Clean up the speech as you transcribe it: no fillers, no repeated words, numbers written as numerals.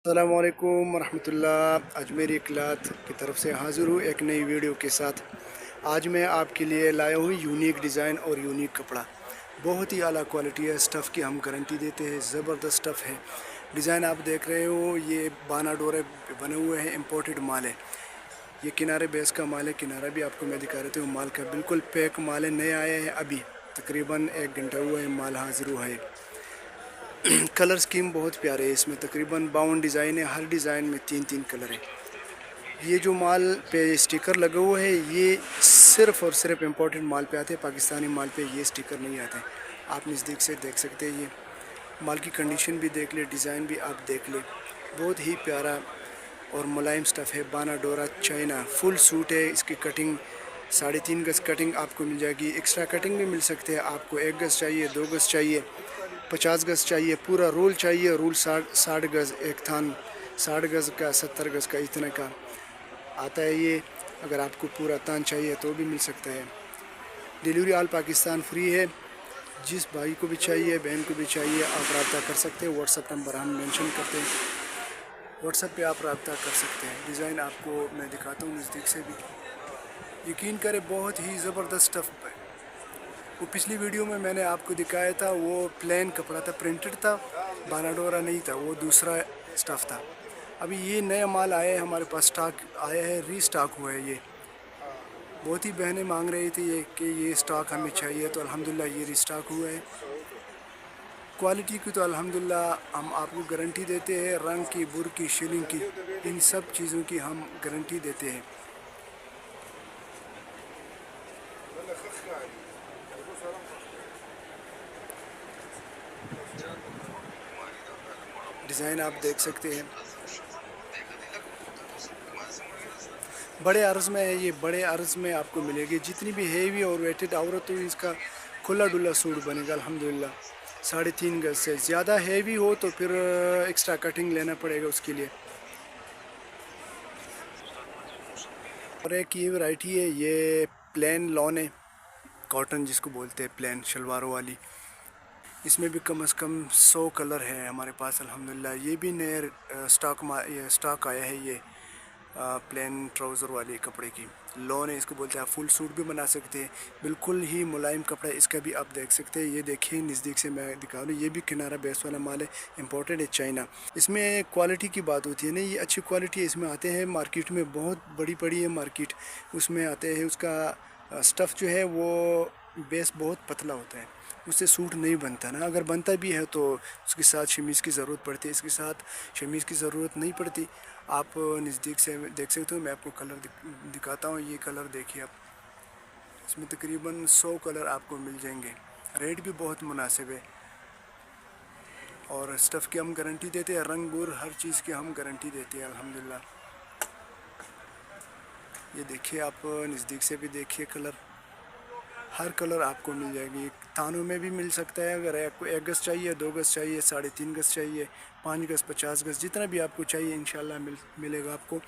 अस्सलामुअलैकुम वरहमतुल्लाह। अजमेरी क्लॉथ की तरफ से हाज़िर हूँ एक नई वीडियो के साथ। आज मैं आपके लिए लाया हूँ यूनिक डिज़ाइन और यूनिक कपड़ा। बहुत ही आला क्वालिटी है, स्टफ़ की हम गारंटी देते हैं, ज़बरदस्त स्टफ़ है। डिज़ाइन आप देख रहे हो, ये बाना डोरे बने हुए हैं, इम्पोर्टेड माल है। ये किनारे बेस का माल है, किनारा भी आपको मैं दिखा रहा हूँ। माल का बिल्कुल पैक माल है, नए आया है अभी, तकरीबन 1 घंटा हुआ है माल हाज़िर हुआ है। कलर स्कीम बहुत प्यारे है, इसमें तकरीबन 52 डिज़ाइन है, हर डिज़ाइन में 3-3 कलर है। ये जो माल पे स्टिकर लगा हुआ है, ये सिर्फ़ और सिर्फ इम्पोर्टेड माल पे आते हैं, पाकिस्तानी माल पे ये स्टिकर नहीं आते हैं। आप नज़दीक से देख सकते हैं, ये माल की कंडीशन भी देख ले, डिज़ाइन भी आप देख ले। बहुत ही प्यारा और मुलायम स्टफ़ है, बाना डोरा चाइना फुल सूट है। इसकी कटिंग 3.5 गज़ कटिंग आपको मिल जाएगी, एक्स्ट्रा कटिंग भी मिल सकते हैं। आपको 1 गज़ चाहिए, 2 गज़ चाहिए, 50 गज़ चाहिए, पूरा रोल चाहिए, रोल 60 गज़, एक थान 60 गज़ का, 70 गज़ का, इतने का आता है ये। अगर आपको पूरा तान चाहिए तो भी मिल सकता है। डिलीवरी ऑल पाकिस्तान फ्री है। जिस भाई को भी चाहिए, बहन को भी चाहिए, आप रब्ता कर सकते हैं। व्हाट्सअप नंबर हम मेंशन करते हैं, व्हाट्सअप पे आप रब्ता कर सकते हैं। डिज़ाइन आपको मैं दिखाता हूँ नज़दीक से भी, यकीन करें बहुत ही ज़बरदस्त स्टफ़ है। वो पिछली वीडियो में मैंने आपको दिखाया था, वो प्लेन कपड़ा था, प्रिंटेड था, बाना डोरा नहीं था, वो दूसरा स्टफ़ था। अभी ये नया माल आया है हमारे पास, स्टॉक आया है, रीस्टॉक हुआ है ये। बहुत ही बहनें मांग रही थी ये कि ये स्टॉक हमें चाहिए, तो अल्हम्दुलिल्लाह ये रीस्टॉक हुआ है। क्वालिटी की तो अल्हम्दुलिल्लाह हम आपको गारंटी देते हैं, रंग की, बुर की, शिलिंग की, इन सब चीज़ों की हम गारंटी देते हैं। डिज़ाइन आप देख सकते हैं, बड़े अर्ज़ में है ये, बड़े अर्ज़ में आपको मिलेगी। जितनी भी हेवी और वेटेड औरत हो, इसका खुला डुला सूट बनेगा अल्हम्दुलिल्लाह। 3.5 गज से ज़्यादा हेवी हो तो फिर एक्स्ट्रा कटिंग लेना पड़ेगा उसके लिए। और एक ये वैरायटी है, ये प्लेन लॉन है, कॉटन जिसको बोलते हैं, प्लेन शलवारों वाली। इसमें भी कम से कम 100 कलर है हमारे पास अल्हम्दुलिल्लाह। ये भी नए स्टॉक आया है, ये प्लेन ट्राउज़र वाली कपड़े की लॉन है, इसको बोलते हैं। आप फुल सूट भी बना सकते हैं, बिल्कुल ही मुलायम कपड़ा है। इसका भी आप देख सकते हैं, ये देखिए नज़दीक से मैं दिखा दूँ, ये भी किनारा बेस वाला माल है, इम्पोर्टेड है चाइना। इसमें क्वालिटी की बात होती है ना, ये अच्छी क्वालिटी है। इसमें आते हैं मार्केट में, बहुत बड़ी बड़ी है मार्केट, उसमें आते हैं। उसका स्टफ़ जो है वो बेस बहुत पतला होता है, उससे सूट नहीं बनता ना। अगर बनता भी है तो उसके साथ शमीज़ की ज़रूरत पड़ती है, इसके साथ शमीज़ की ज़रूरत नहीं पड़ती। आप नज़दीक से देख सकते हो, मैं आपको कलर दिखाता हूँ। ये कलर देखिए आप, इसमें तकरीबन 100 कलर आपको मिल जाएंगे। रेट भी बहुत मुनासिब है और स्टफ़ की हम गारंटी देते हैं, रंग बुर हर चीज़ की हम गारंटी देते हैं अल्हम्दुलिल्लाह। ये देखिए आप नज़दीक से भी देखिए, कलर हर कलर आपको मिल जाएगी। थानों में भी मिल सकता है, अगर आपको 1 गज़ चाहिए, 2 गज़ चाहिए, 3.5 गज़ चाहिए, 5 गज़, 50 गज़, जितना भी आपको चाहिए इंशाल्लाह मिलेगा आपको।